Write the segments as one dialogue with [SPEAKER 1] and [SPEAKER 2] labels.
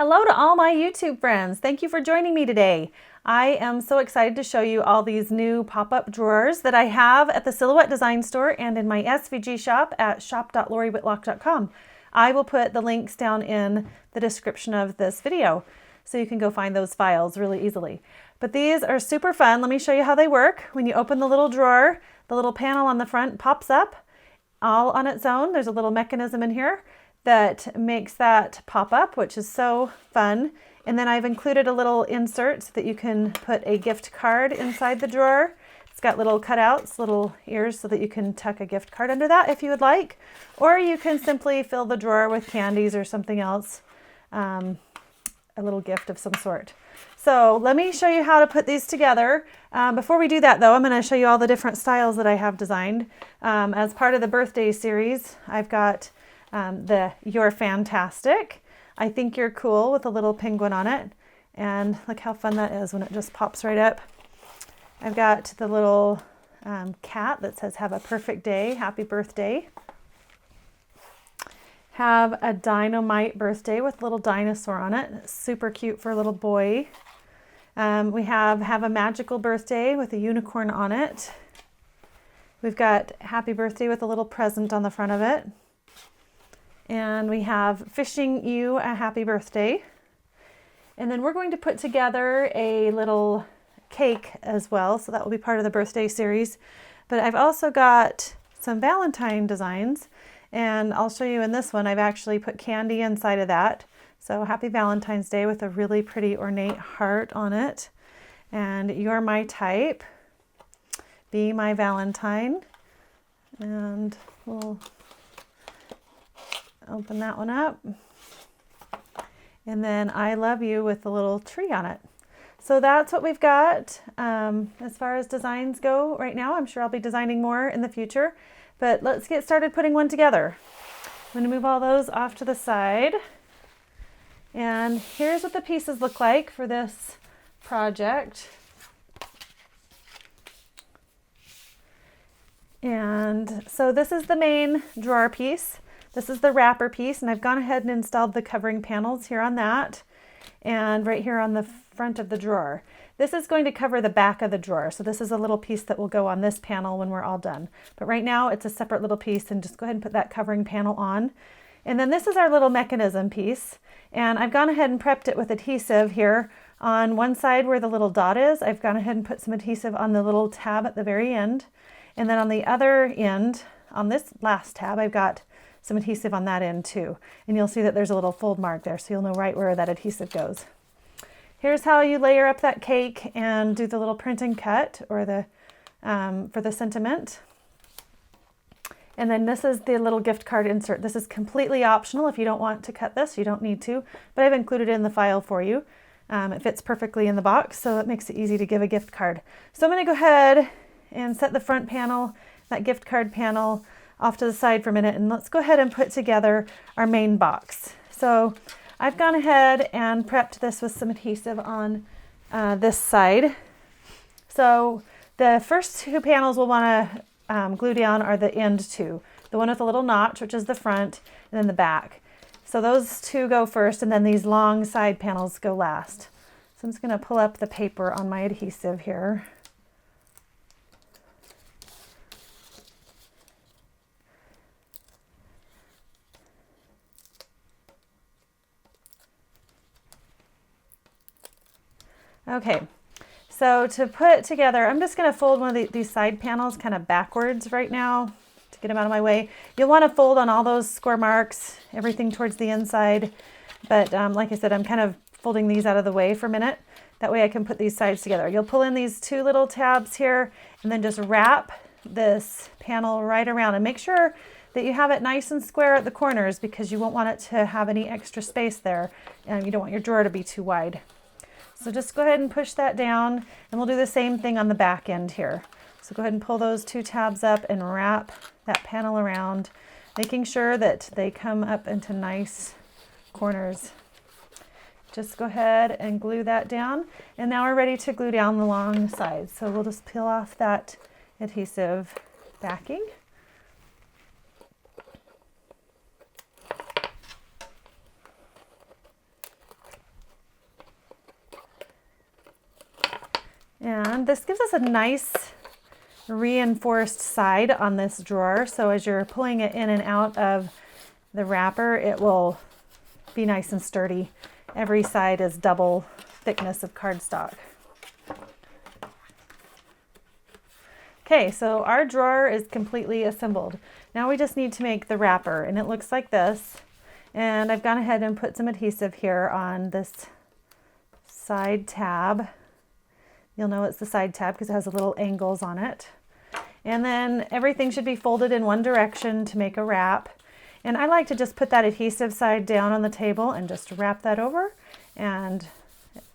[SPEAKER 1] Hello to all my YouTube friends. Thank you for joining me today. I am so excited to show you all these new pop-up drawers that I have at the Silhouette Design Store and in my SVG shop at shop.loriwhitlock.com. I will put the links down in the description of this video so you can go find those files really easily. But these are super fun. Let me show you how they work. When you open the little drawer, the little panel on the front pops up all on its own. There's a little mechanism in here that makes that pop up, which is so fun. And then I've included a little insert so that you can put a gift card inside the drawer. It's got little cutouts, little ears, so that you can tuck a gift card under that if you would like. Or you can simply fill the drawer with candies or something else, a little gift of some sort. So let me show you how to put these together. Before we do that though, I'm going to show you all the different styles that I have designed. As part of the birthday series, I've got the You're Fantastic, I Think You're Cool with a little penguin on it. And look how fun that is when it just pops right up. I've got the little cat that says have a perfect day, happy birthday. Have a dynamite birthday with a little dinosaur on it. It's super cute for a little boy. We have a magical birthday with a unicorn on it. We've got happy birthday with a little present on the front of it. And we have wishing you a happy birthday. And then we're going to put together a little cake as well. So that will be part of the birthday series. But I've also got some Valentine designs. And I'll show you in this one, I've actually put candy inside of that. So happy Valentine's Day with a really pretty ornate heart on it. And you're my type. Be my Valentine. And we'll open that one up. And then I love you with a little tree on it. So that's what we've got as far as designs go right now. I'm sure I'll be designing more in the future, but let's get started putting one together. I'm going to move all those off to the side. And here's what the pieces look like for this project. And so this is the main drawer piece. This is the wrapper piece, and I've gone ahead and installed the covering panels here on that and right here on the front of the drawer. This is going to cover the back of the drawer, so this is a little piece that will go on this panel when we're all done. But right now it's a separate little piece, and just go ahead and put that covering panel on. And then this is our little mechanism piece, and I've gone ahead and prepped it with adhesive here. On one side where the little dot is, I've gone ahead and put some adhesive on the little tab at the very end. And then on the other end, on this last tab, I've got some adhesive on that end too. And you'll see that there's a little fold mark there, so you'll know right where that adhesive goes. Here's how you layer up that cake and do the little print and cut, or the for the sentiment. And then this is the little gift card insert. This is completely optional. If you don't want to cut this, you don't need to, but I've included it in the file for you. It fits perfectly in the box, so it makes it easy to give a gift card. So I'm going to go ahead and set the front panel, that gift card panel, off to the side for a minute, and let's go ahead and put together our main box. So I've gone ahead and prepped this with some adhesive on this side. So the first two panels we'll want to glue down are the end two. The one with a little notch, which is the front, and then the back. So those two go first, and then these long side panels go last. So I'm just going to pull up the paper on my adhesive here. Okay, so to put together, I'm just going to fold one of these side panels kind of backwards right now to get them out of my way. You'll want to fold on all those score marks, everything towards the inside. But like I said, I'm kind of folding these out of the way for a minute. That way I can put these sides together. You'll pull in these two little tabs here and then just wrap this panel right around, and make sure that you have it nice and square at the corners, because you won't want it to have any extra space there, and you don't want your drawer to be too wide. So just go ahead and push that down, and we'll do the same thing on the back end here. So go ahead and pull those two tabs up and wrap that panel around, making sure that they come up into nice corners. Just go ahead and glue that down, and now we're ready to glue down the long sides. So we'll just peel off that adhesive backing. And this gives us a nice reinforced side on this drawer. So as you're pulling it in and out of the wrapper, it will be nice and sturdy. Every side is double thickness of cardstock. Okay, so our drawer is completely assembled. Now we just need to make the wrapper, and it looks like this. And I've gone ahead and put some adhesive here on this side tab. You'll know it's the side tab because it has the little angles on it. And then everything should be folded in one direction to make a wrap. And I like to just put that adhesive side down on the table and just wrap that over and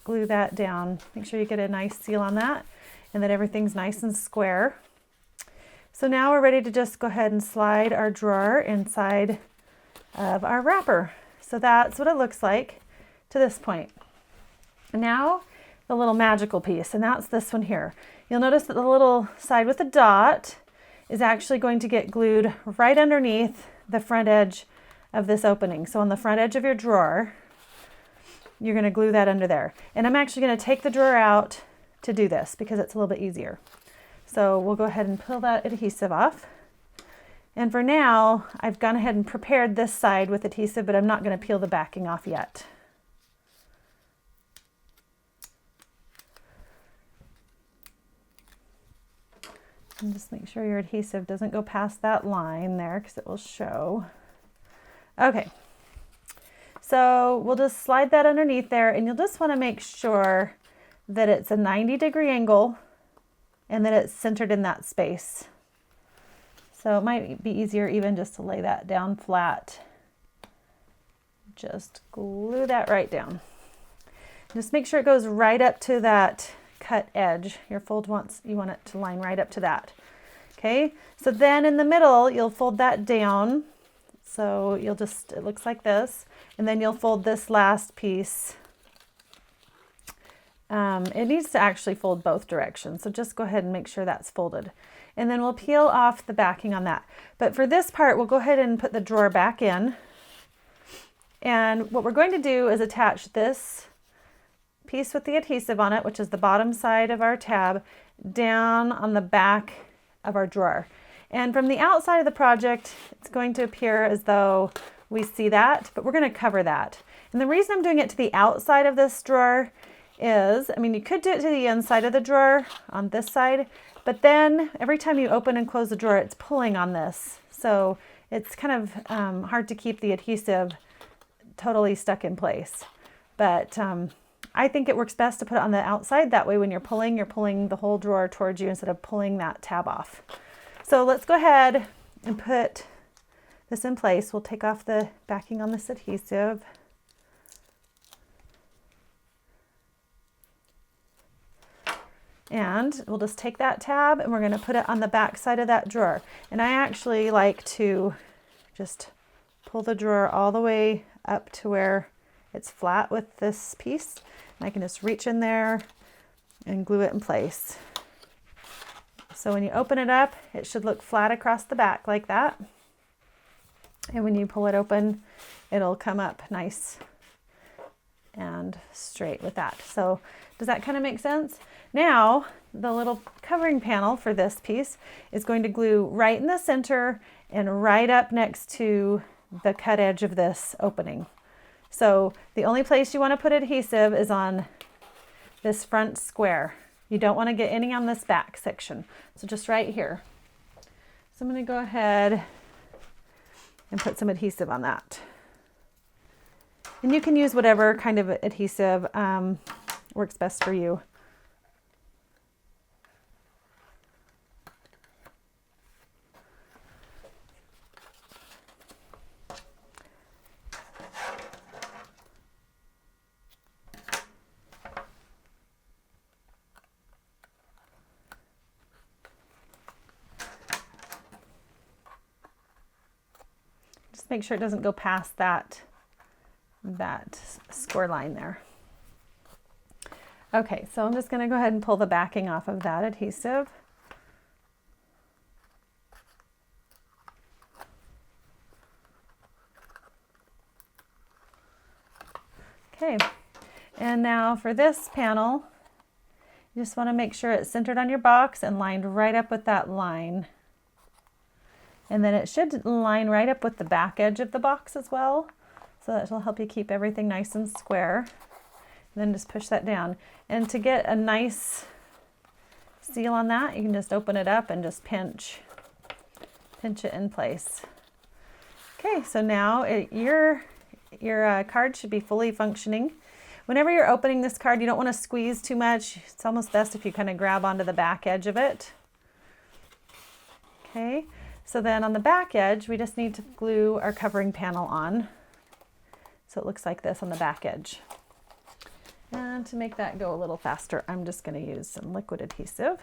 [SPEAKER 1] glue that down. Make sure you get a nice seal on that and that everything's nice and square. So now we're ready to just go ahead and slide our drawer inside of our wrapper. So that's what it looks like to this point. Now the little magical piece, and that's this one here. You'll notice that the little side with the dot is actually going to get glued right underneath the front edge of this opening. So on the front edge of your drawer, you're going to glue that under there. And I'm actually going to take the drawer out to do this because it's a little bit easier. So we'll go ahead and peel that adhesive off. And for now, I've gone ahead and prepared this side with adhesive, but I'm not going to peel the backing off yet. And just make sure your adhesive doesn't go past that line there because it will show. Okay, so we'll just slide that underneath there, and you'll just want to make sure that it's a 90-degree angle and that it's centered in that space. So it might be easier even just to lay that down flat. Just glue that right down. Just make sure it goes right up to that cut edge. Your fold you want it to line right up to that. Okay, so then in the middle, you'll fold that down. So it looks like this, and then you'll fold this last piece. It needs to actually fold both directions. So just go ahead and make sure that's folded. And then we'll peel off the backing on that. But for this part, we'll go ahead and put the drawer back in. And what we're going to do is attach this piece with the adhesive on it, which is the bottom side of our tab, down on the back of our drawer. And from the outside of the project, it's going to appear as though we see that, but we're going to cover that. And the reason I'm doing it to the outside of this drawer is, you could do it to the inside of the drawer on this side, but then every time you open and close the drawer, it's pulling on this. So it's kind of hard to keep the adhesive totally stuck in place. But I think it works best to put it on the outside. That way when you're pulling the whole drawer towards you instead of pulling that tab off. So let's go ahead and put this in place. We'll take off the backing on this adhesive. And we'll just take that tab and we're going to put it on the back side of that drawer. And I actually like to just pull the drawer all the way up to where it's flat with this piece. And I can just reach in there and glue it in place. So when you open it up, it should look flat across the back like that. And when you pull it open, it'll come up nice and straight with that. So does that kind of make sense? Now, the little covering panel for this piece is going to glue right in the center and right up next to the cut edge of this opening. So the only place you want to put adhesive is on this front square. You don't want to get any on this back section. So just right here. So I'm going to go ahead and put some adhesive on that. And you can use whatever kind of adhesive works best for you. Just make sure it doesn't go past that score line there. Okay, so I'm just going to go ahead and pull the backing off of that adhesive. Okay, and now for this panel, You just want to make sure it's centered on your box and lined right up with that line. And then it should line right up with the back edge of the box as well. So that will help you keep everything nice and square. And then just push that down. And to get a nice seal on that, you can just open it up and just pinch it in place. Okay, so now your card should be fully functioning. Whenever you're opening this card, you don't want to squeeze too much. It's almost best if you kind of grab onto the back edge of it. Okay, so then on the back edge, we just need to glue our covering panel on. So it looks like this on the back edge. And to make that go a little faster, I'm just going to use some liquid adhesive.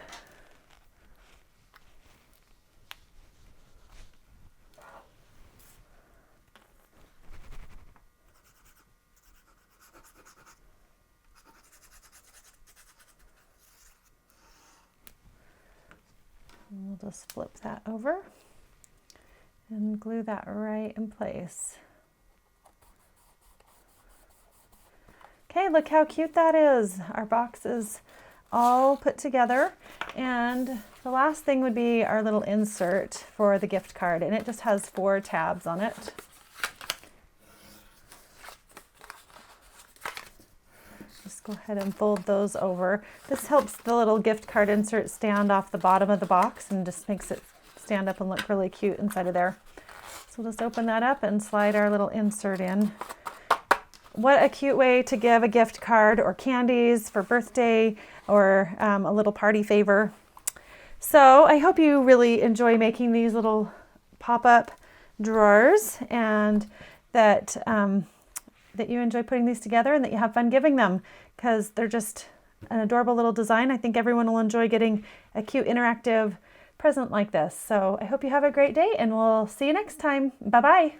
[SPEAKER 1] And we'll just flip that over and glue that right in place. Okay, look how cute that is. Our box is all put together. And the last thing would be our little insert for the gift card, and it just has 4 tabs on it. Just go ahead and fold those over. This helps the little gift card insert stand off the bottom of the box and just makes it stand up and look really cute inside of there. So we'll just open that up and slide our little insert in. What a cute way to give a gift card or candies for birthday or a little party favor. So I hope you really enjoy making these little pop-up drawers, and that you enjoy putting these together and that you have fun giving them, because they're just an adorable little design. I think everyone will enjoy getting a cute interactive present like this. So I hope you have a great day, and we'll see you next time. Bye-bye.